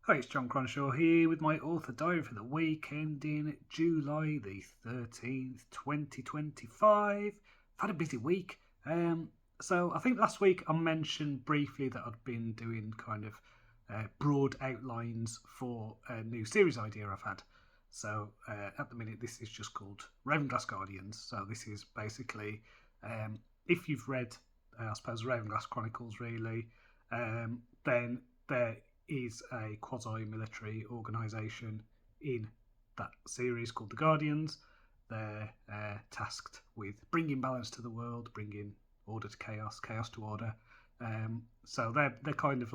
Hi, it's John Cronshaw here with my author diary for the week ending July the 13th, 2025. I've had a busy week. So I think last week I mentioned briefly that I'd been doing kind of broad outlines for a new series idea I've had. So at the minute, this is just called Ravenglass Guardians. So this is basically, if you've read, I suppose, Ravenglass Chronicles, really, then there is a quasi-military organisation in that series called the Guardians. They're tasked with bringing balance to the world, bringing order to chaos, chaos to order. So they're kind of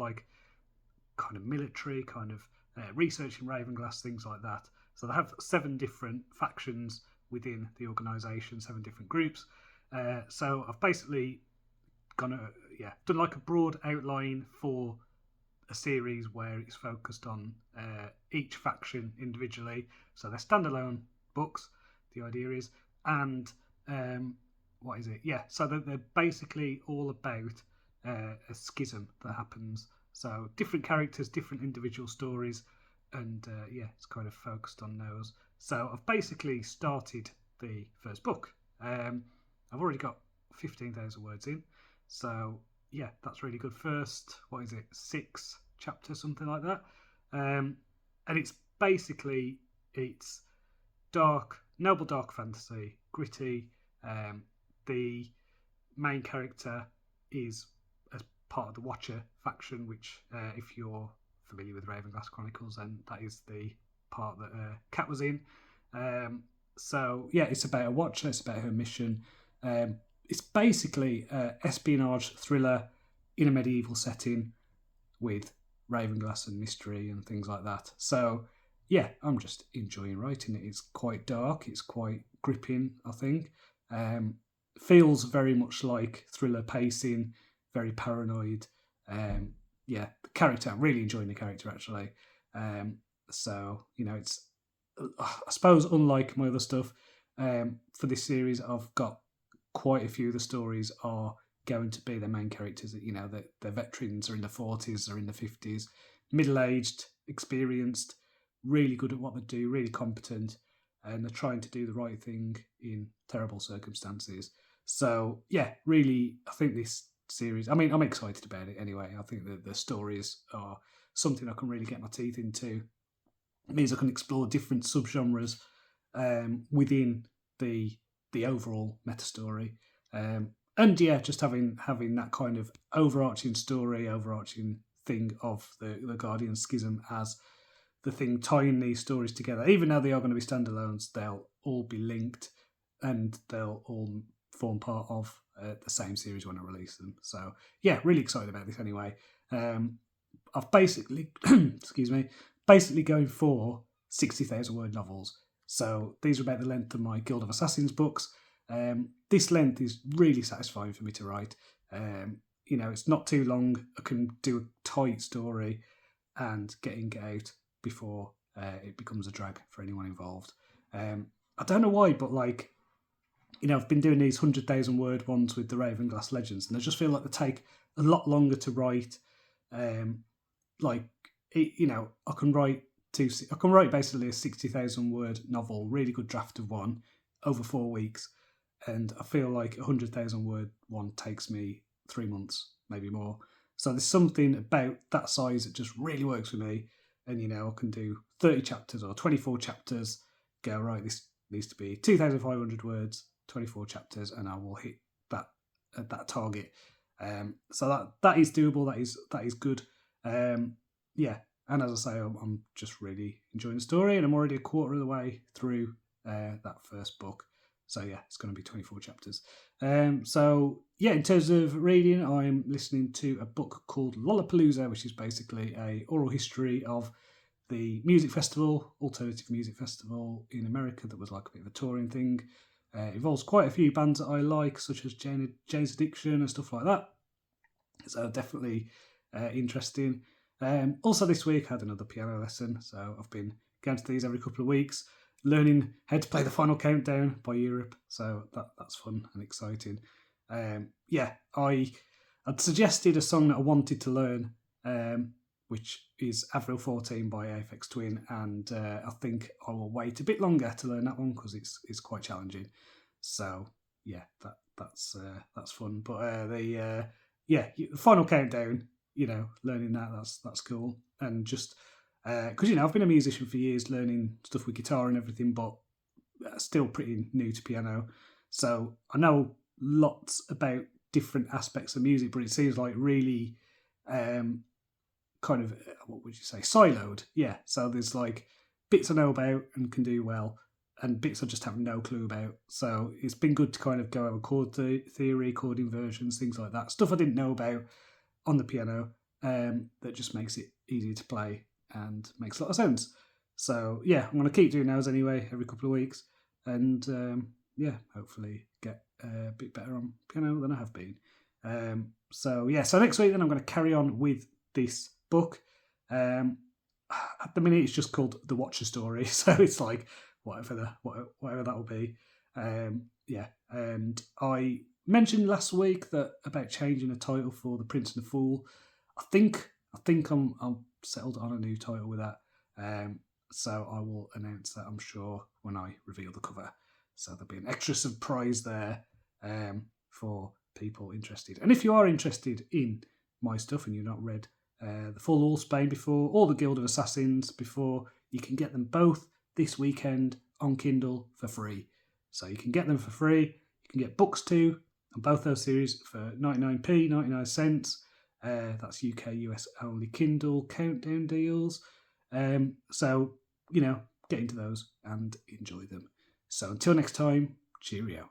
military, kind of researching Ravenglass, things like that. So they have 7 different factions within the organisation, 7 different groups. So I've basically done like a broad outline for a series where it's focused on each faction individually. So they're standalone books. The idea is, and what is it? Yeah, so they're basically all about a schism that happens. So different characters, different individual stories, and it's kind of focused on those. So I've basically started the first book. I've already got 15,000 words in, so yeah, that's really good. First, what is it, 6 chapters, something like that. And it's dark, noble dark fantasy, gritty. The main character is as part of the Watcher faction, which, if you're familiar with Ravenglass Chronicles, then that is the part that Kat was in. So yeah, it's about a Watcher. It's about her mission. It's basically an espionage thriller in a medieval setting with Ravenglass and mystery and things like that. So yeah, I'm just enjoying writing it. It's quite dark. It's quite gripping, I think. Feels very much like thriller pacing, very paranoid. The character, I'm really enjoying the character actually. So, it's, I suppose, unlike my other stuff, for this series, I've got quite a few of the stories are going to be their main characters. They're veterans, are in the 40s or in the 50s, middle aged, experienced, really good at what they do, really competent, and they're trying to do the right thing in terrible circumstances. So yeah, really, I think this series. I mean, I'm excited about it anyway. I think that the stories are something I can really get my teeth into. It means I can explore different subgenres within the overall meta story. And yeah, just having that kind of overarching story, overarching thing of the Guardian Schism as the thing tying these stories together. Even though they are going to be standalones, they'll all be linked and they'll all form part of the same series when I release them. So yeah, really excited about this anyway. I've basically, excuse me, basically going for 60,000 word novels. So these are about the length of my Guild of Assassins books. This length is really satisfying for me to write. It's not too long. I can do a tight story and getting it out before it becomes a drag for anyone involved. I don't know why, but I've been doing these 100,000 word ones with the Ravenglass Legends, and I just feel like they take a lot longer to write. I can write basically a 60,000 word novel, really good draft of one, over 4 weeks, and I feel like a 100,000 word one takes me 3 months, maybe more. So there's something about that size that just really works for me, and I can do 30 chapters or 24 chapters. Go right, this needs to be 2,500 words, 24 chapters, and I will hit that target. So that is doable. That is good. Yeah, and as I say, I'm just really enjoying the story, and I'm already a quarter of the way through that first book. So yeah, it's going to be 24 chapters. So yeah, in terms of reading, I'm listening to a book called Lollapalooza, which is basically a oral history of the music festival, alternative music festival in America that was like a bit of a touring thing. Involves quite a few bands that I like, such as Jane's Addiction and stuff like that. So definitely interesting. Also this week I had another piano lesson, so I've been going to these every couple of weeks, learning how to play the Final Countdown by Europe. So that's fun and exciting. I'd suggested a song that I wanted to learn which is Avril 14 by Aphex Twin, and I think I will wait a bit longer to learn that one because it's quite challenging. So yeah, that's fun. But the final countdown, learning that's cool, and just because I've been a musician for years, learning stuff with guitar and everything, but still pretty new to piano. So I know lots about different aspects of music, but it seems like really kind of, what would you say, siloed. Yeah, so there's like bits I know about and can do well, and bits I just have no clue about. So it's been good to kind of go over chord theory, chord inversions, things like that. Stuff I didn't know about on the piano, that just makes it easy to play and makes a lot of sense. So yeah, I'm going to keep doing those anyway every couple of weeks, and hopefully get a bit better on piano than I have been. So next week then I'm going to carry on with this book. At the minute it's just called The Watcher Story, so it's like whatever that will be. And I mentioned last week that about changing a title for The Prince and the Fool. I think I'm settled on a new title with that. So I will announce that, I'm sure, when I reveal the cover. So there'll be an extra surprise there for people interested. And if you are interested in my stuff and you've not read the full Wolfsbane before, or the Guild of Assassins before, you can get them both this weekend on Kindle for free. So you can get them for free. You can get books too on both those series for 99p, 99 cents. That's UK, US only Kindle countdown deals. So, get into those and enjoy them. So until next time, cheerio.